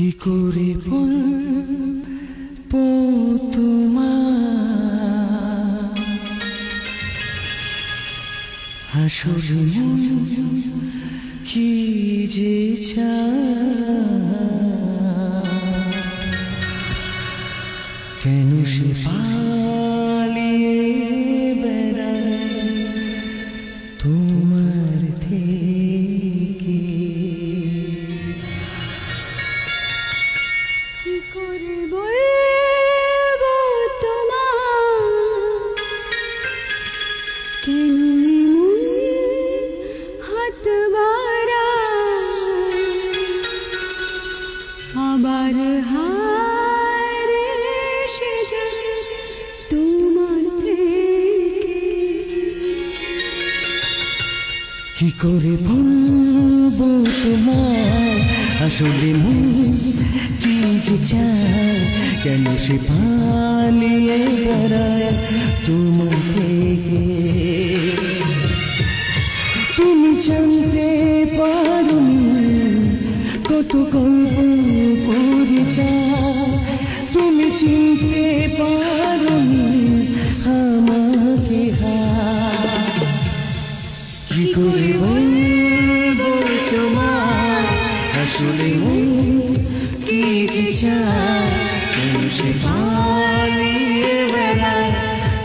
কি করে বলবো তোমার আসলে মন কি যে চায়, কেন সে পালিয়ে বেড়ায় তোমার থেকে। কি করে বলবো তোমার কেন এমন হাত বাড়ায়, আবার হারে এসে যায় তোমার থেকে। কি করে বলবো তোমার আসলে মন কি যে চায়, কেন সে পালিয়ে বেড়ায় তোমার থেকে। তুমি জানতে পারোনি কত গল্প করে যায়, তুমি চিনতে পারোনি আমাকে। কি করে বলবো তোমার আসলে মন কি যে চায়, কেন সে পালিয়ে বেড়ায়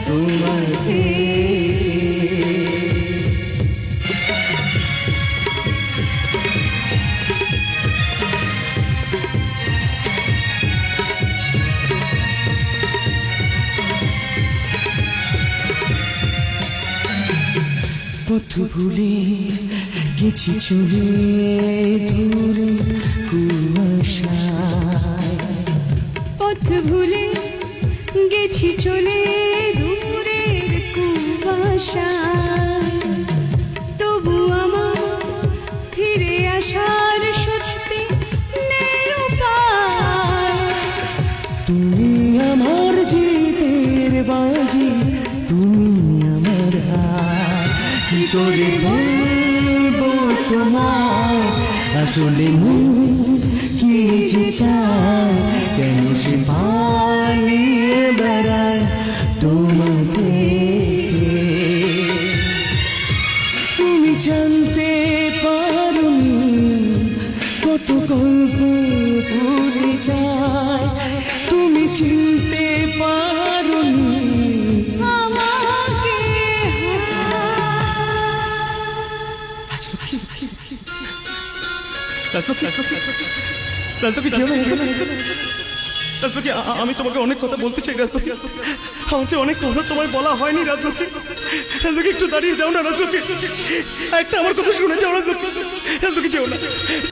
তোমার থেকে। পথ ভুলে গেছি চলে দূরে কুয়াশায়, পথ ভুলে গেছি চলে দূরের কুয়াশায়, তবু আমার ফিরে আসার সত্যি নেই উপায়। তুমি আমার জিতের বাজি, তুমি আমার হার। কি করে বলবো তোমার আসলে মন কি যে চায়, কেন সে পালিয়ে বেড়ায় তোমাকে। তুমি জানতে পারোনি কত গল্প ভুলে যায়, তুমি চিনতে পারোনি আমাকে আমি তোমাকে অনেক কথা বলতে চাই রাজলক্ষ্মী, আমার যে অনেক কথা তোমায় বলা হয়নি রাজলক্ষ্মী। রাজলক্ষ্মী একটু দাঁড়িয়ে যাও না রাজলক্ষ্মী, একটা আমার কথা শুনে যাও রাজলক্ষ্মী। রাজলক্ষ্মী যেও না।